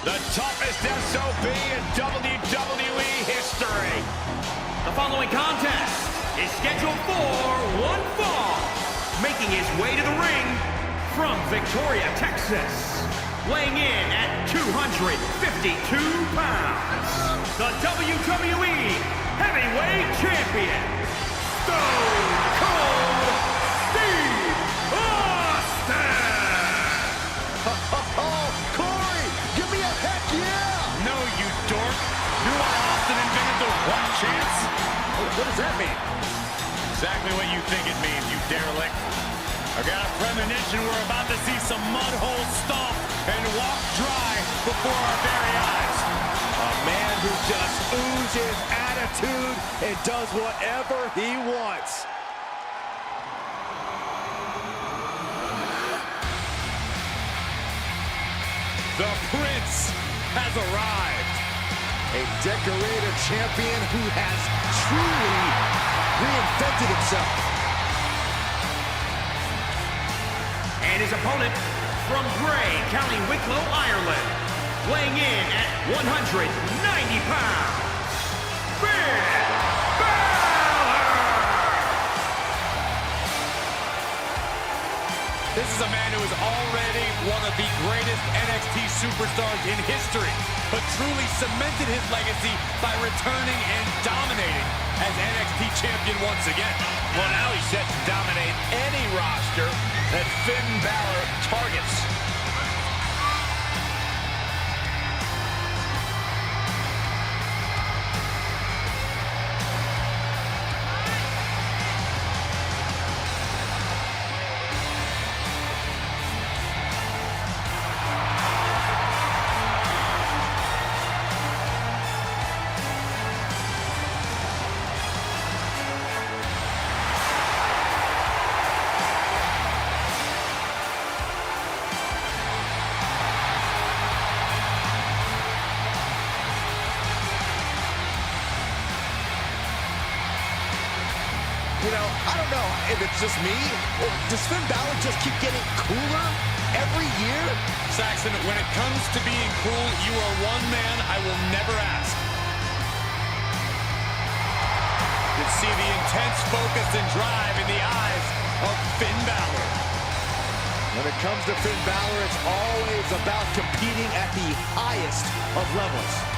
The toughest SOB in WWE history. The following contest is scheduled for one fall. Making his way to the ring from Victoria, Texas. Weighing in at 252 pounds. The WWE Heavyweight Champion, Stone Cold Steve Austin! Give me a heck yeah! No, you dork. Knew why Austin invented the one chance? What does that mean? Exactly what you think it means, you derelict. I got a premonition we're about to see some mud holes stomped and walked dry before our very eyes. A man who just oozes attitude and does whatever he wants. The Prince has arrived. A decorated champion who has truly reinvented himself. And his opponent from Bray, County Wicklow, Ireland, weighing in at 190 pounds, Finn Balor! This is a man who is already one of the greatest NXT superstars in history, but truly cemented his legacy by returning and dominating as NXT champion once again. Well, now he's set to dominate any roster that Finn Balor targets. You know, I don't know if it's just me, or does Finn Balor just keep getting cooler every year? Saxon, when it comes to being cool, you are one man I will never ask. You can see the intense focus and drive in the eyes of Finn Balor. When it comes to Finn Balor, it's always about competing at the highest of levels.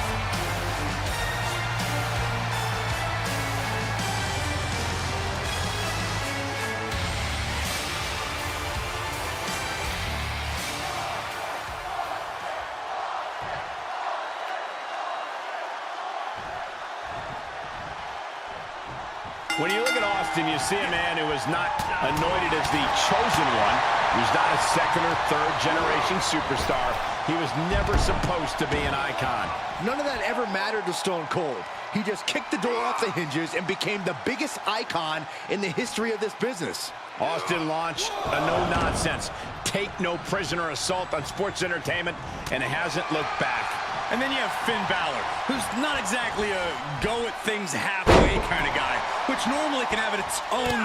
When you look at Austin, you see a man who is not anointed as the chosen one. He's not a second or third generation superstar. He was never supposed to be an icon. None of that ever mattered to Stone Cold. He just kicked the door off the hinges and became the biggest icon in the history of this business. Austin launched a no-nonsense, take-no-prisoner assault on sports entertainment, and hasn't looked back. And then you have Finn Balor, who's not exactly a go-at-things-halfway kind of guy, which normally can have its own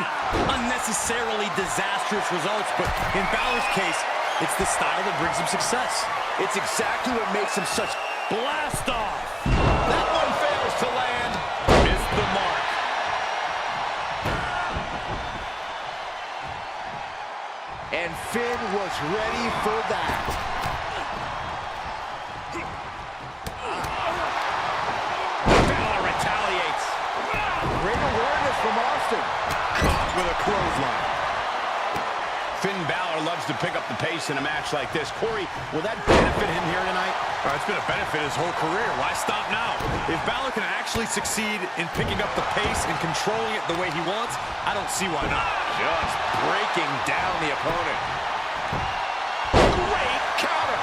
unnecessarily disastrous results, but in Balor's case, it's the style that brings him success. It's exactly what makes him such... Blast off! That one fails to land. Missed the mark. And Finn was ready for that. Great awareness from Austin. Caught with a clothesline. Finn Balor loves to pick up the pace in a match like this. Corey, will that benefit him here tonight? It's been a benefit his whole career. Why stop now? If Balor can actually succeed in picking up the pace and controlling it the way he wants, I don't see why not. Just breaking down the opponent. Great counter.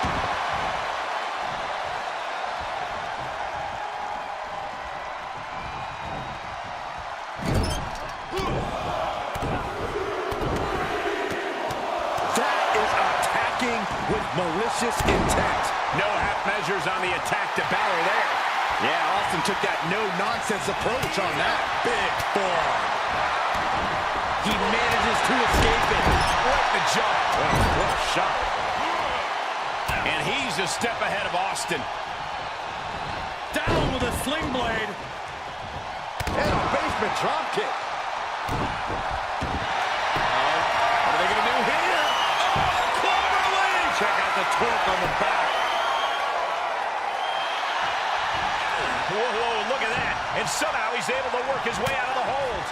With malicious intent. No half measures on the attack to Balor there. Yeah, Austin took that no-nonsense approach on that. Big form. He manages to escape it. What the jump. What a shot. And he's a step ahead of Austin. Down with a sling blade. And a basement drop kick. What are they going to do here? Oh, Cloverleaf! Check out the torque on the back. Whoa, look at that. And somehow he's able to work his way out of the hold.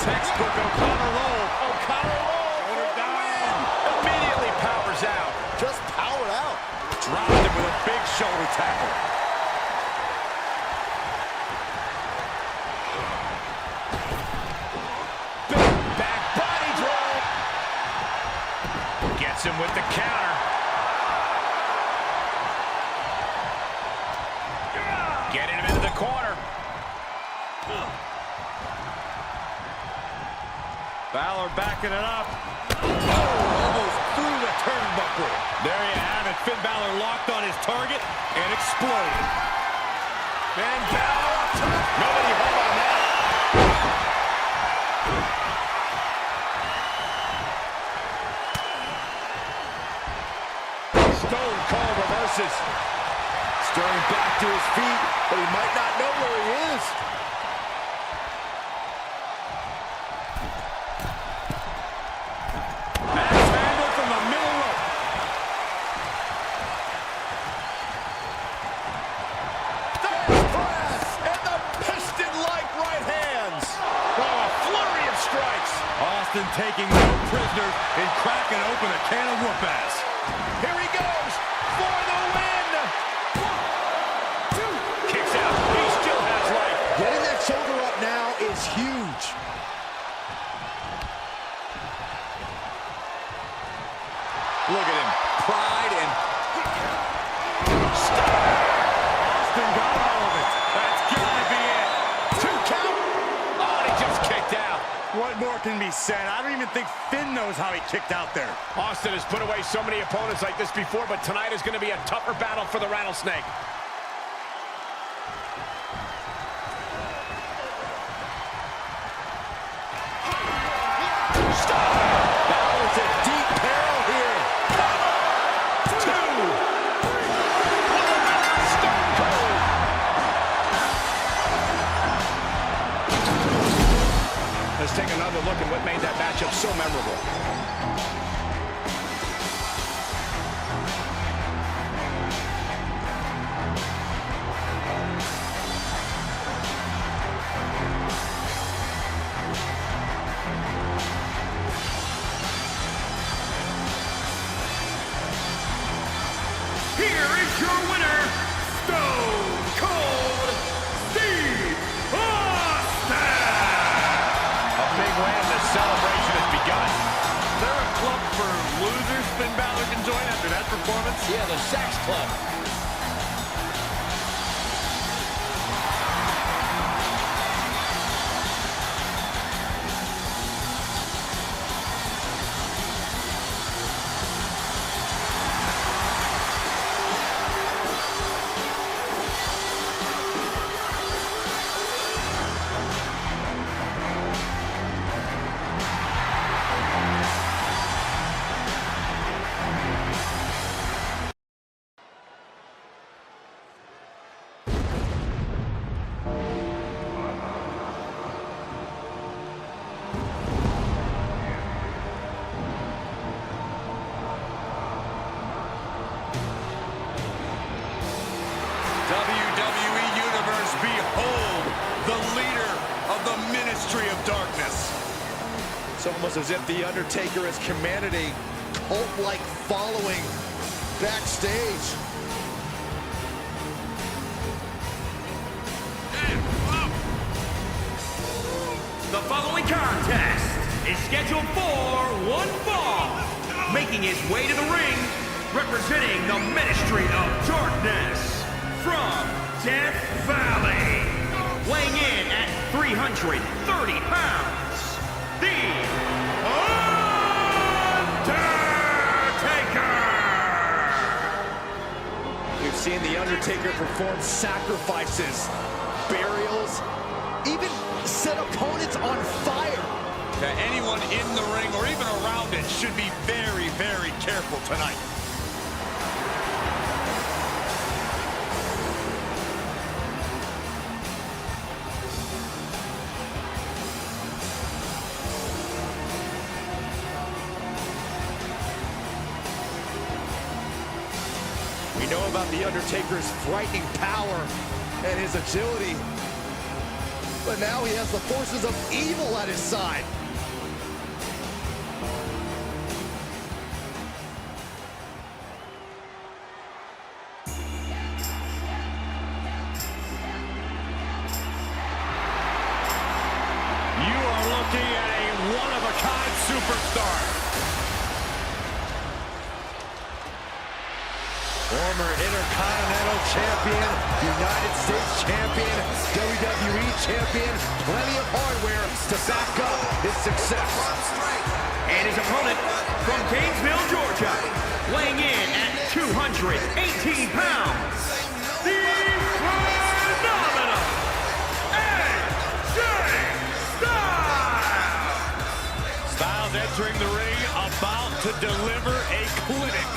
Textbook O'Connor roll. O'Connor roll. Shoulder down. Immediately powers out. Just powered out. Dropped him with a big shoulder tackle. Big back body drop. Gets him with the counter. Getting him into the corner. Balor backing it up. Almost through the turnbuckle. There you have it. Finn Balor locked on his target and exploded. And Balor up top. Nobody home on that. Stone Cold reverses. Stirring back to his feet, but he might not know where he is. Max handle from the middle rope. Press and the piston-like right hands. Oh, a flurry of strikes. Austin taking no prisoners and cracking open a can of whoop-ass. Here he goes for the win. 1, 2. Kicks out. He still has life. Getting that shoulder up now is huge. Look at him. Pride and... Austin got all of it. That's gotta be it. 2 count. Oh, and he just kicked out. What more can be said? I don't even think Finn knows how he kicked out there. Austin has put away so many opponents like this before, but tonight is going to be a tougher battle for the Rattlesnake. Balor's in deep peril here. 2. Stone Cold. Let's take another look at what made that matchup so memorable. Here is your winner, Stone Cold Steve Austin! A big win. The celebration has begun. Is there a club for losers Finn Balor can join after that performance? Yeah, the Sax Club. WWE Universe, behold the leader of the Ministry of Darkness. It's almost as if The Undertaker has commanded a cult-like following backstage. The following contest is scheduled for one fall. Making his way to the ring, representing the Ministry of Darkness, from Death Valley, weighing in at 330 pounds, The Undertaker! We've seen The Undertaker perform sacrifices, burials, even set opponents on fire. Anyone in the ring or even around it should be very, very careful tonight. We know about The Undertaker's frightening power and his agility, but now he has the forces of evil at his side. You are looking at a one-of-a-kind superstar. Former Intercontinental Champion, United States Champion, WWE Champion, plenty of hardware to back up his success. And his opponent from Gainesville, Georgia, weighing in at 218 pounds, the phenomenal AJ Styles! Styles entering the ring, about to deliver a clinic.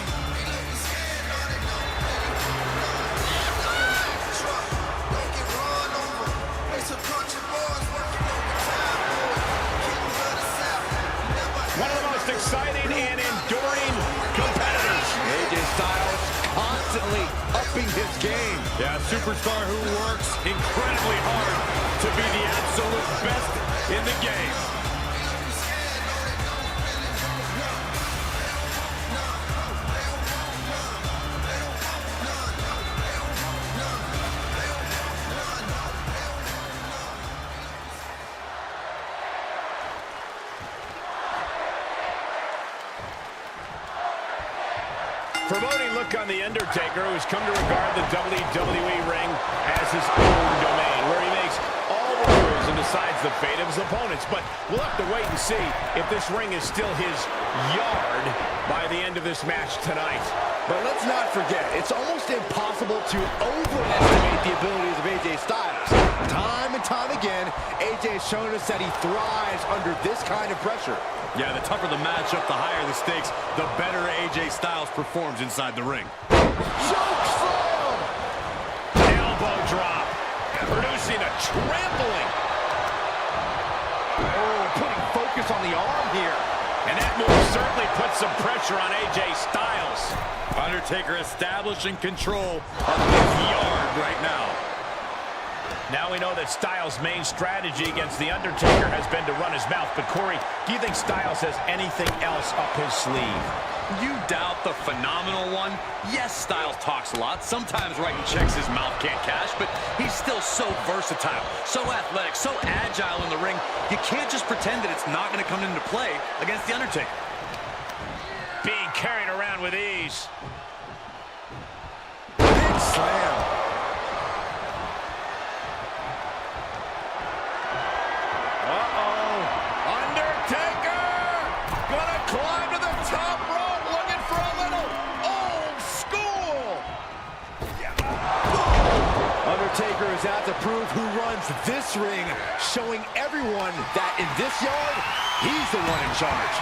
One of the most exciting and enduring competitors. AJ Styles constantly upping his game. Yeah, a superstar who works incredibly hard to be the absolute best in the game. Promoting look on The Undertaker, who's come to regard the WWE ring as his own domain, where he makes all the rules and decides the fate of his opponents. But we'll have to wait and see if this ring is still his yard by the end of this match tonight. But let's not forget, it's almost impossible to overestimate the abilities of AJ Styles. Time and time again, AJ has shown us that he thrives under this kind of pressure. Yeah, the tougher the matchup, the higher the stakes, the better AJ Styles performs inside the ring. Choke slam! Elbow drop, producing a trampling. Oh, putting focus on the arm here. And that move certainly puts some pressure on AJ Styles. Undertaker establishing control of his yard right now. Now we know that Styles' main strategy against The Undertaker has been to run his mouth. But Corey, do you think Styles has anything else up his sleeve? You doubt the phenomenal one? Yes, Styles talks a lot. Sometimes writing checks his mouth can't cash, but he's still so versatile, so athletic, so agile in the ring. You can't just pretend that it's not going to come into play against The Undertaker. Being carried around with ease. Big slam. Undertaker is out to prove who runs this ring, showing everyone that in this yard, he's the one in charge.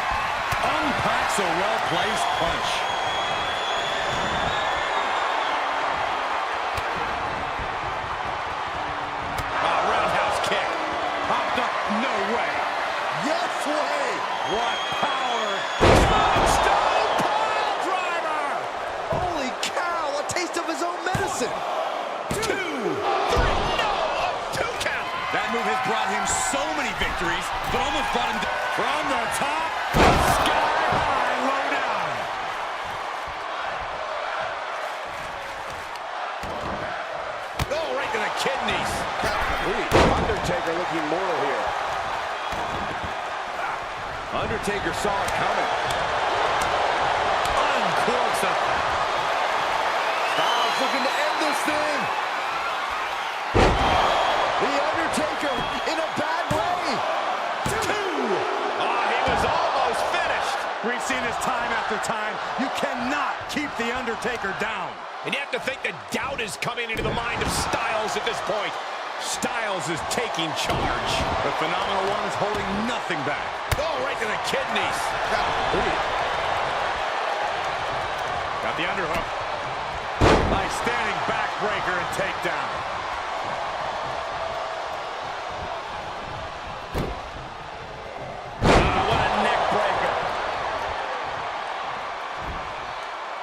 Unpacks a well-placed punch. Roundhouse kick. Popped up, no way. Yes way! What power. Tombstone pile driver! Holy cow, a taste of his own medicine. 2, 3, no, a 2 count. That move has brought him so many victories, but almost brought him from the top, sky high, low down. Oh, right to the kidneys. Undertaker looking mortal here. Undertaker saw it coming. Uncorks a... Styles looking to end this thing. The Undertaker in a bad way. 2. Oh, he was almost finished. We've seen this time after time. You cannot keep The Undertaker down. And you have to think that doubt is coming into the mind of Styles at this point. Styles is taking charge. The phenomenal one is holding nothing back. Oh, right to the kidneys. Got the underhook. Nice standing backbreaker and takedown. What a neck breaker.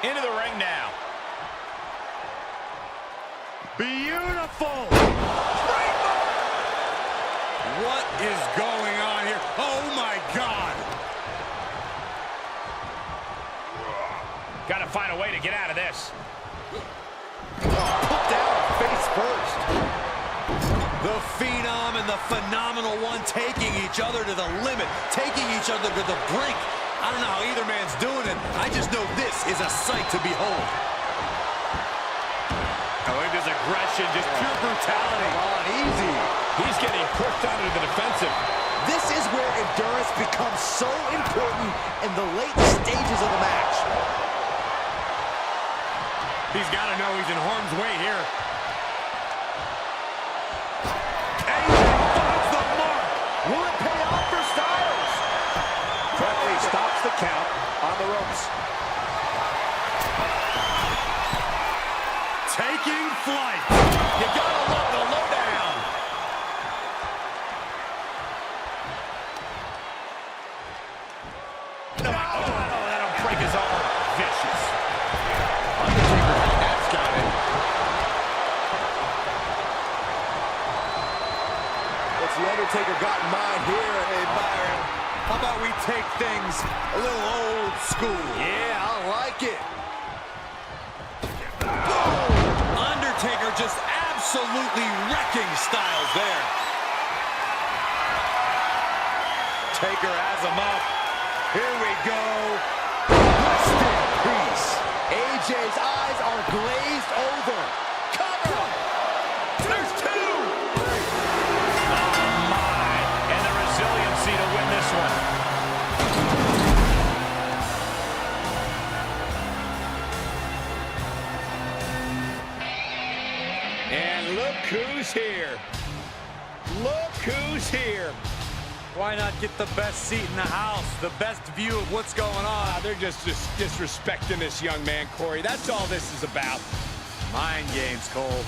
Into the ring now. Beautiful. What is going on here? Oh, my God. Got to find a way to get out of this. Put down face first. The Phenom and the Phenomenal One taking each other to the limit, taking each other to the brink. I don't know how either man's doing it. I just know this is a sight to behold. Oh, look at his aggression, just pure brutality. Come on, easy. He's getting pushed onto the defensive. This is where endurance becomes so important in the late stages of the match. He's got to know he's in harm's way here. Will it pay off for Styles? Referee stops the count on the ropes. Taking flight. You gotta love the lowdown. No, that'll break his arm. Vicious. Undertaker, that's got it. What's the Undertaker got in mind here, Byron? How about we take things a little old school? Yeah, I like it. Undertaker just absolutely wrecking Styles there. Taker has him up. Here we go. Rest in peace. AJ's eyes are glazed over. Cover! There's two! Oh, my. And the resiliency to win this one. And look who's here. Look who's here. Why not get the best seat in the house, the best view of what's going on? They're just disrespecting this young man, Corey. That's all this is about. Mind games, Cole.